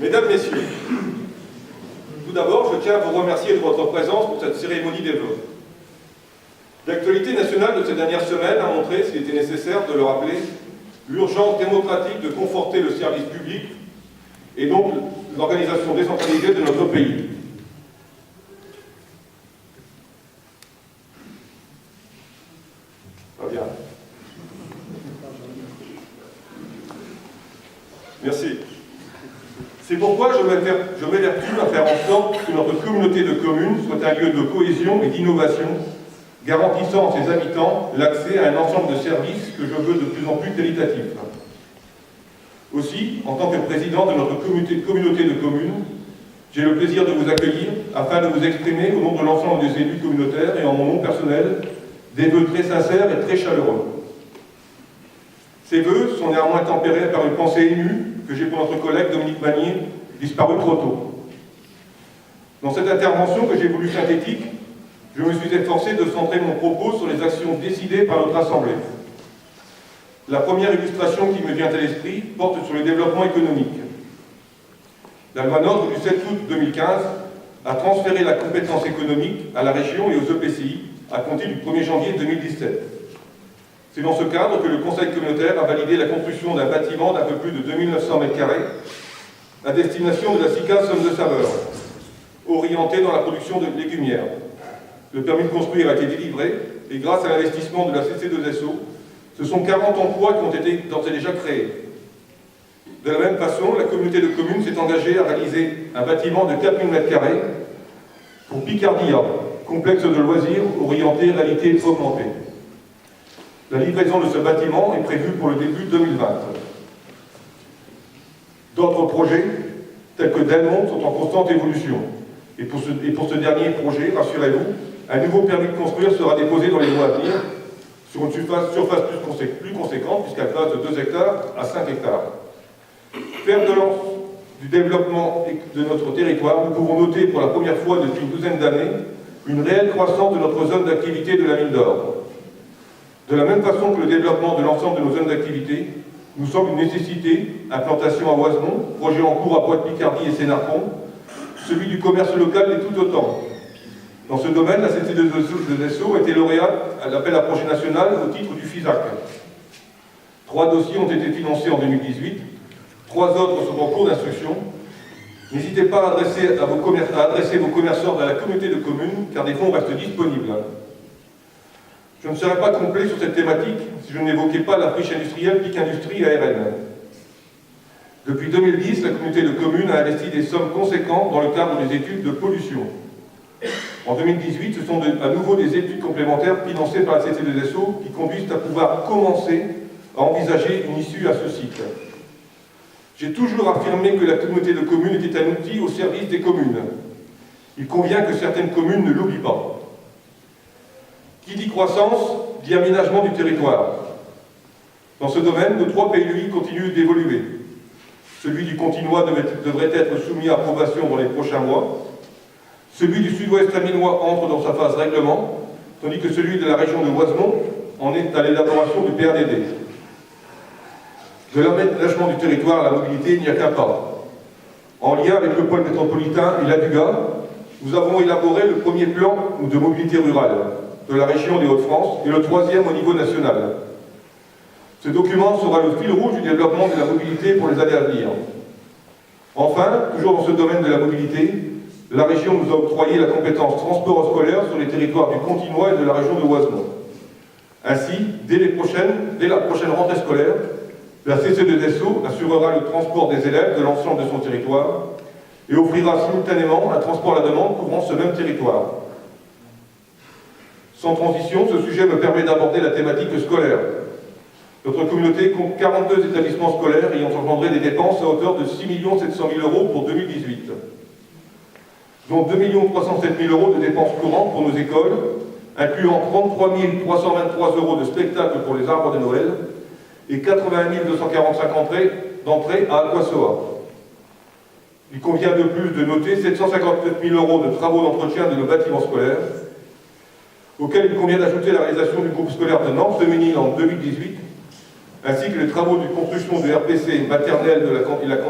Mesdames, Messieurs, tout d'abord, je tiens à vous remercier de votre présence pour cette cérémonie des vœux. L'actualité nationale de ces dernières semaines a montré, s'il était nécessaire de le rappeler, l'urgence démocratique de conforter le service public et donc l'organisation décentralisée de notre pays. Pas bien. Merci. C'est pourquoi je m'évertue à faire en sorte que notre communauté de communes soit un lieu de cohésion et d'innovation, garantissant à ses habitants l'accès à un ensemble de services que je veux de plus en plus qualitatifs. Aussi, en tant que président de notre communauté de communes, j'ai le plaisir de vous accueillir afin de vous exprimer au nom de l'ensemble des élus communautaires et en mon nom personnel des vœux très sincères et très chaleureux. Ces vœux sont néanmoins tempérés par une pensée émue que j'ai pour notre collègue Dominique Magnier, disparu trop tôt. Dans cette intervention que j'ai voulu synthétique, je me suis efforcé de centrer mon propos sur les actions décidées par notre Assemblée. La première illustration qui me vient à l'esprit porte sur le développement économique. La loi NOTRe du 7 août 2015 a transféré la compétence économique à la région et aux EPCI à compter du 1er janvier 2017. C'est dans ce cadre que le Conseil communautaire a validé la construction d'un bâtiment d'un peu plus de 2900 m² à destination de la SICA Somme de Saveur, orienté dans la production de légumières. Le permis de construire a été délivré et grâce à l'investissement de la CC2SO, ce sont 40 emplois qui ont été d'ores et déjà créés. De la même façon, la communauté de communes s'est engagée à réaliser un bâtiment de 4000 m² pour Picardia, complexe de loisirs orienté réalité augmentée. La livraison de ce bâtiment est prévue pour le début 2020. D'autres projets, tels que Delmonte, sont en constante évolution. Et pour ce dernier projet, rassurez-vous, un nouveau permis de construire sera déposé dans les mois à venir sur une surface plus conséquente, puisqu'elle passe de 2 hectares à 5 hectares. Fer de lance du développement de notre territoire, nous pouvons noter pour la première fois depuis une douzaine d'années une réelle croissance de notre zone d'activité de la mine d'or. De la même façon que le développement de l'ensemble de nos zones d'activité nous semble une nécessité, implantation à Oisemont, projet en cours à Pointe-Picardie et Sénarpont, celui du commerce local l'est tout autant. Dans ce domaine, la CC2SO a été lauréate à l'appel à projet national au titre du FISAC. 3 dossiers ont été financés en 2018, 3 autres sont en cours d'instruction. N'hésitez pas à adresser vos commerçants à la communauté de communes, car des fonds restent disponibles. Je ne serais pas complet sur cette thématique si je n'évoquais pas la friche industrielle Pic Industrie à RN. Depuis 2010, la communauté de communes a investi des sommes conséquentes dans le cadre des études de pollution. En 2018, ce sont à nouveau des études complémentaires financées par la CC2SO qui conduisent à pouvoir commencer à envisager une issue à ce cycle. J'ai toujours affirmé que la communauté de communes était un outil au service des communes. Il convient que certaines communes ne l'oublient pas. Qui dit croissance, dit aménagement du territoire. Dans ce domaine, nos 3 PLUI continuent d'évoluer. Celui du Continois devrait être soumis à approbation dans les prochains mois. Celui du Sud-Ouest aminois entre dans sa phase règlement, tandis que celui de la région de Oisemont en est à l'élaboration du PRDD. De l'aménagement du territoire à la mobilité, il n'y a qu'un pas. En lien avec le pôle métropolitain et l'ADUGA, nous avons élaboré le premier plan de mobilité rurale de la région des Hauts-de-France et le 3e au niveau national. Ce document sera le fil rouge du développement de la mobilité pour les années à venir. Enfin, toujours dans ce domaine de la mobilité, la région nous a octroyé la compétence transport scolaire sur les territoires du Continois et de la région de Oisemont. Ainsi, dès la prochaine rentrée scolaire, la CC2SO assurera le transport des élèves de l'ensemble de son territoire et offrira simultanément un transport à la demande couvrant ce même territoire. Sans transition, ce sujet me permet d'aborder la thématique scolaire. Notre communauté compte 42 établissements scolaires ayant engendré des dépenses à hauteur de 6 700 000 € pour 2018, dont 2 307 000 € de dépenses courantes pour nos écoles, incluant 33 323 € de spectacles pour les arbres de Noël et 80 245 d'entrées à Aquasoa. Il convient de plus de noter 759 000 € de travaux d'entretien de nos bâtiments scolaires, auxquels il convient d'ajouter la réalisation du groupe scolaire de Nantes-Ménil en 2018, ainsi que les travaux de construction de RPC maternelle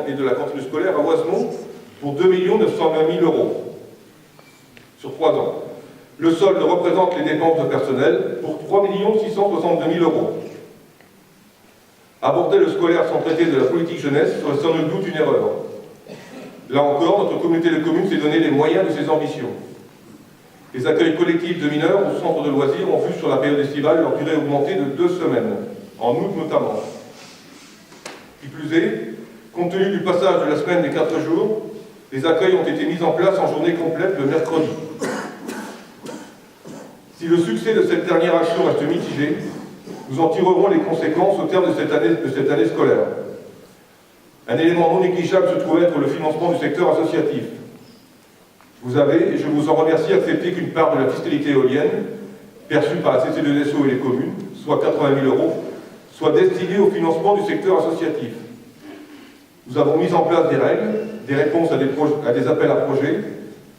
et de la cantine scolaire à Oisemont pour 2 920 000 € sur 3 ans. Le solde représente les dépenses de personnel pour 3 662 000 €. Aborder le scolaire sans traiter de la politique jeunesse serait sans nul doute une erreur. Là encore, notre communauté de communes s'est donné les moyens de ses ambitions. Les accueils collectifs de mineurs au centre de loisirs ont vu sur la période estivale leur durée augmenter de 2 semaines, en août notamment. Qui plus est, compte tenu du passage de la semaine des 4 jours, les accueils ont été mis en place en journée complète le mercredi. Si le succès de cette dernière action reste mitigé, nous en tirerons les conséquences au terme de cette année scolaire. Un élément non négligeable se trouve être le financement du secteur associatif. Vous avez, et je vous en remercie, accepté qu'une part de la fiscalité éolienne, perçue par la CC2SO et les communes, soit 80 000 €, soit destinée au financement du secteur associatif. Nous avons mis en place des règles, des réponses à des appels à projets.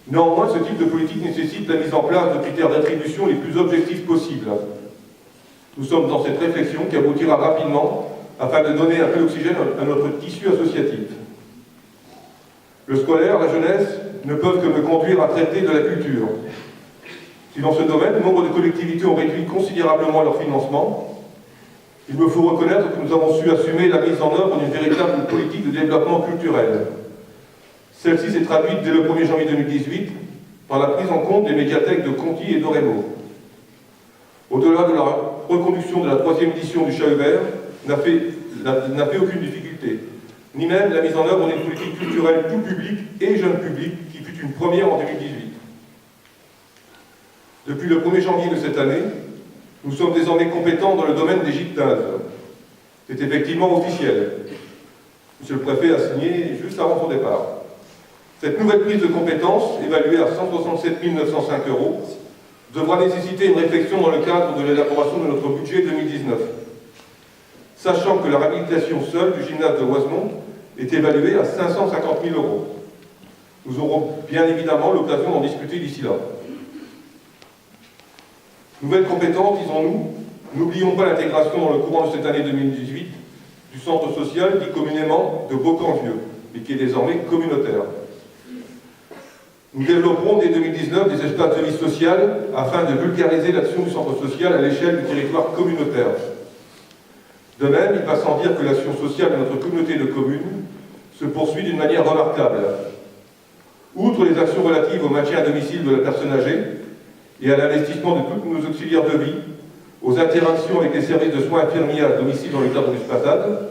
Néanmoins, ce type de politique nécessite la mise en place de critères d'attribution les plus objectifs possibles. Nous sommes dans cette réflexion qui aboutira rapidement afin de donner un peu d'oxygène à notre tissu associatif. Le scolaire, la jeunesse, ne peuvent que me conduire à traiter de la culture. Si dans ce domaine, nombre de collectivités ont réduit considérablement leur financement, il me faut reconnaître que nous avons su assumer la mise en œuvre d'une véritable politique de développement culturel. Celle-ci s'est traduite dès le 1er janvier 2018 par la prise en compte des médiathèques de Conty et d'Orémo. Au-delà de la reconduction de la 3e édition du Chat Hubert, n'a fait aucune difficulté, ni même la mise en œuvre d'une politique culturelle tout public et jeune public qui fut une première en 2018. Depuis le 1er janvier de cette année, nous sommes désormais compétents dans le domaine des gymnases. C'est effectivement officiel. Monsieur le préfet a signé juste avant son départ. Cette nouvelle prise de compétence, évaluée à 167 905 €, devra nécessiter une réflexion dans le cadre de l'élaboration de notre budget 2019. Sachant que la réhabilitation seule du gymnase de Oisemont est évaluée à 550 000 €. Nous aurons bien évidemment l'occasion d'en discuter d'ici là. Nouvelle compétence, disons-nous, n'oublions pas l'intégration dans le courant de cette année 2018 du centre social dit communément de Beaucamp-Vieux, mais qui est désormais communautaire. Nous développerons dès 2019 des espaces de vie sociale afin de vulgariser l'action du centre social à l'échelle du territoire communautaire. De même, il va sans dire que l'action sociale de notre communauté de communes se poursuit d'une manière remarquable. Outre les actions relatives au maintien à domicile de la personne âgée et à l'investissement de tous nos auxiliaires de vie, aux interactions avec les services de soins infirmiers à domicile dans le cadre du SPATAD,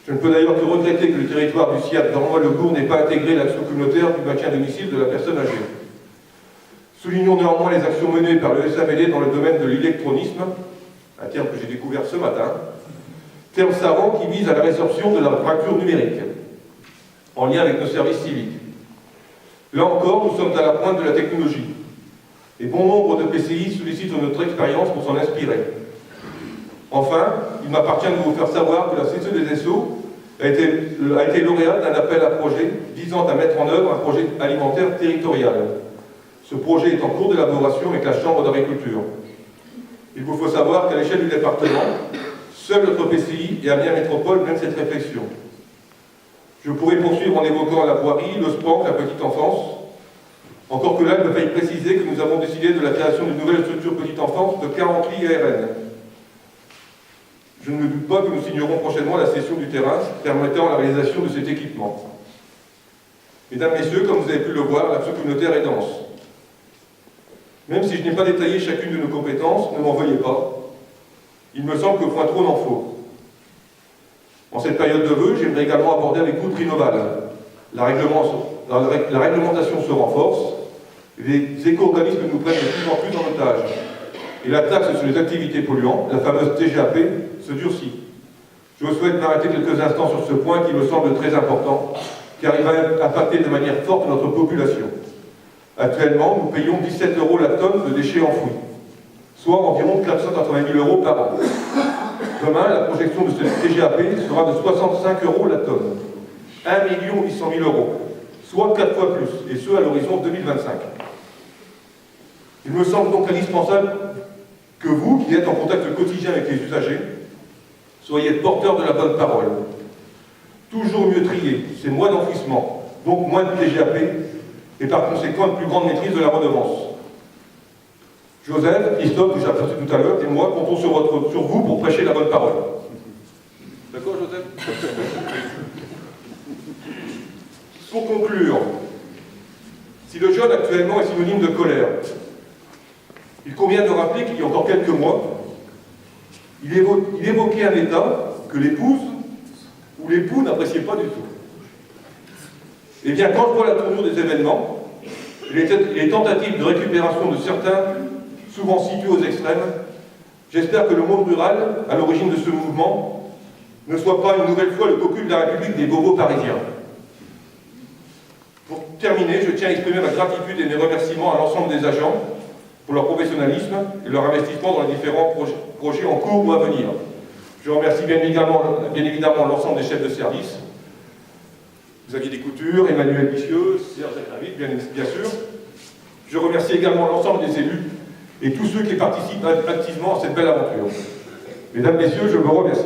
je ne peux d'ailleurs que regretter que le territoire du SIAD d'Ornois-le-Bourg n'ait pas intégré l'action communautaire du maintien à domicile de la personne âgée. Soulignons néanmoins les actions menées par le SAVD dans le domaine de l'électronisme, un terme que j'ai découvert ce matin, terme savant qui vise à la résorption de la fracture numérique, en lien avec nos services civiques. Là encore, nous sommes à la pointe de la technologie, et bon nombre de PCI sollicitent notre expérience pour s'en inspirer. Enfin, il m'appartient de vous faire savoir que la CC2SO a été lauréate d'un appel à projet visant à mettre en œuvre un projet alimentaire territorial. Ce projet est en cours d'élaboration avec la Chambre d'agriculture. Il vous faut savoir qu'à l'échelle du département, seul notre PCI et Amiens Métropole mènent cette réflexion. Je pourrais poursuivre en évoquant la voirie, le SPANC, la petite enfance. Encore que là, il me faille préciser que nous avons décidé de la création d'une nouvelle structure petite enfance de 40 lits ARN. Je ne me doute pas que nous signerons prochainement la cession du terrain permettant la réalisation de cet équipement. Mesdames, Messieurs, comme vous avez pu le voir, l'action communautaire est dense. Même si je n'ai pas détaillé chacune de nos compétences, ne m'en veuillez pas. Il me semble que point trop n'en faut. En cette période de vœux, j'aimerais également aborder avec vous Trinoval. La réglementation se renforce, les éco-organismes nous prennent de plus en plus en otage. Et la taxe sur les activités polluantes, la fameuse TGAP, se durcit. Je souhaite m'arrêter quelques instants sur ce point qui me semble très important, car il va impacter de manière forte notre population. Actuellement, nous payons 17 € la tonne de déchets enfouis, soit environ 480 000 € par an. Demain, la projection de cette TGAP sera de 65 € la tonne, 1 800 000 €, soit 4 fois plus, et ce à l'horizon 2025. Il me semble donc indispensable que vous, qui êtes en contact quotidien avec les usagers, Soyez porteurs de la bonne parole. Toujours mieux trier, c'est moins d'enfouissement, donc moins de TGAP, et par conséquent une plus grande maîtrise de la redevance. Joseph, Christophe, que j'ai aperçu tout à l'heure, et moi comptons sur vous pour prêcher la bonne parole. D'accord, Joseph? Pour conclure, si le jeûne actuellement est synonyme de colère, il convient de rappeler qu'il y a encore quelques mois, il évoquait un état que l'épouse ou l'époux n'appréciait pas du tout. Eh bien, quand je vois la tournure des événements, les tentatives de récupération de certains, souvent situés aux extrêmes, j'espère que le monde rural, à l'origine de ce mouvement, ne soit pas une nouvelle fois le cocu de la République des bobos parisiens. Pour terminer, je tiens à exprimer ma gratitude et mes remerciements à l'ensemble des agents pour leur professionnalisme et leur investissement dans les différents projets en cours ou à venir. Je remercie bien évidemment l'ensemble des chefs de service, Xavier Descoutures, Emmanuel Bissieux, Serge Acravit, bien sûr. Je remercie également l'ensemble des élus et tous ceux qui participent activement à cette belle aventure. Mesdames, Messieurs, je vous remercie.